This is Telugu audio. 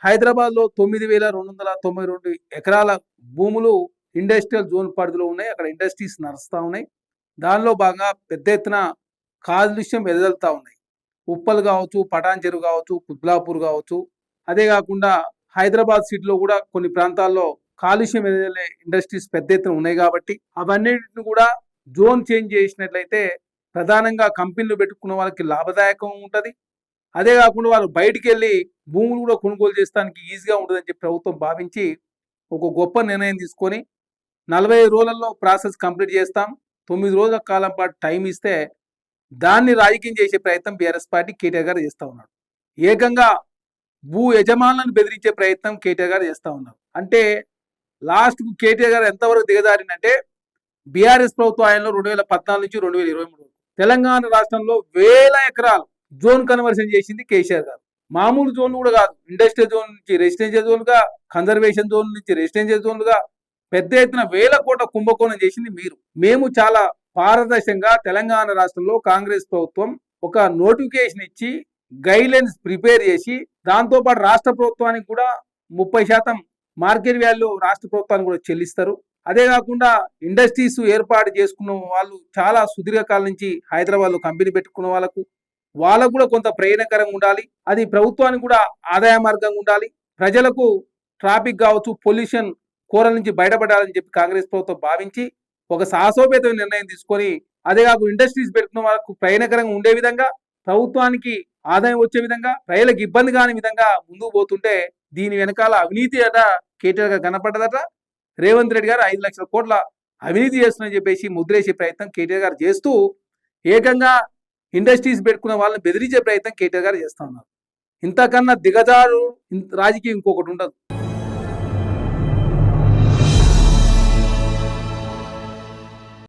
హైదరాబాద్లో 9,292 ఎకరాల భూములు ఇండస్ట్రియల్ జోన్ పరిధిలో ఉన్నాయి. అక్కడ ఇండస్ట్రీస్ నడుస్తూ ఉన్నాయి. దానిలో భాగంగా పెద్ద ఎత్తున కాలుష్యం వెదజల్లుతూ ఉన్నాయి. ఉప్పల్ కావచ్చు, పటాన్ చెరువు కావచ్చు, కుత్బులాపూర్ కావచ్చు. అదే కాకుండా హైదరాబాద్ సిటీలో కూడా కొన్ని ప్రాంతాల్లో కాలుష్యం వెదజల్లే ఇండస్ట్రీస్ పెద్ద ఎత్తున ఉన్నాయి. కాబట్టి అవన్నిటిని కూడా జోన్ చేంజ్ చేసినట్లయితే ప్రధానంగా కంపెనీలు పెట్టుకున్న వాళ్ళకి లాభదాయకం ఉంటుంది. అదే కాకుండా వాళ్ళు బయటికి వెళ్ళి భూములు కూడా కొనుగోలు చేస్తానికి ఈజీగా ఉంటుందని చెప్పి ప్రభుత్వం భావించి ఒక గొప్ప నిర్ణయం తీసుకొని 45 రోజులలో ప్రాసెస్ కంప్లీట్ చేస్తాం, 9 రోజుల కాలం పాటు టైం ఇస్తే దాన్ని రాజకీయం చేసే ప్రయత్నం బీఆర్ఎస్ పార్టీ కేటీఆర్ గారు చేస్తూ ఉన్నాడు. ఏకంగా భూ యజమానులను బెదిరించే ప్రయత్నం కేటీఆర్ గారు చేస్తూ ఉన్నారు. అంటే లాస్ట్కు కేటీఆర్ గారు ఎంతవరకు దిగజారిందంటే బీఆర్ఎస్ ప్రభుత్వం ఆయనలో 2014 నుంచి 2023 తెలంగాణ రాష్ట్రంలో వేల ఎకరాలు జోన్ కన్వర్షన్ చేసింది కేసీఆర్ గారు. మామూలు జోన్ కూడా కాదు, ఇండస్ట్రియల్ జోన్ నుంచి రెసిడెన్షియల్ జోన్గా, కన్జర్వేషన్ జోన్ నుంచి రెసిడెన్షియల్ జోన్గా పెద్ద ఎత్తున వేల కోట్ల కుంభకోణం చేసింది మీరు. మేము చాలా పారదర్శకంగా తెలంగాణ రాష్ట్రంలో కాంగ్రెస్ ప్రభుత్వం ఒక నోటిఫికేషన్ ఇచ్చి గైడ్లైన్స్ ప్రిపేర్ చేసి దాంతోపాటు రాష్ట్ర ప్రభుత్వానికి కూడా 30% మార్కెట్ వాల్యూ రాష్ట్ర ప్రభుత్వానికి కూడా చెల్లిస్తారు. అదే కాకుండా ఇండస్ట్రీస్ ఏర్పాటు చేసుకున్న వాళ్ళు చాలా సుదీర్ఘకాలం నుంచి హైదరాబాద్లో కంపెనీ పెట్టుకున్న వాళ్ళకు కూడా కొంత ప్రయోజనకరంగా ఉండాలి. అది ప్రభుత్వానికి కూడా ఆదాయ మార్గంగా ఉండాలి. ప్రజలకు ట్రాఫిక్ కావచ్చు, పొల్యూషన్ కోరల నుంచి బయటపడాలని చెప్పి కాంగ్రెస్ ప్రభుత్వం భావించి ఒక సాహసోపేతమైన నిర్ణయం తీసుకొని అదే కాకుండా ఇండస్ట్రీస్ పెట్టుకున్న వాళ్ళకు ప్రయోజనకరంగా ఉండే విధంగా, ప్రభుత్వానికి ఆదాయం వచ్చే విధంగా, ప్రజలకు ఇబ్బంది కాని విధంగా ముందుకు పోతుంటే దీని వెనకాల అవినీతి అట కేటీఆర్ గారు కనపడ్డదట. రేవంత్ రెడ్డి గారు 5 లక్షల కోట్ల అవినీతి చేస్తుందని చెప్పేసి ముద్రేసే ప్రయత్నం కేటీఆర్ గారు చేస్తూ ఏకంగా ఇండస్ట్రీస్ పెట్టుకున్న వాళ్ళని బెదిరించే ప్రయత్నం కేటీఆర్ గారు చేస్తూ ఉన్నారు. ఇంతకన్నా దిగజారు రాజకీయం ఇంకొకటి ఉండదు.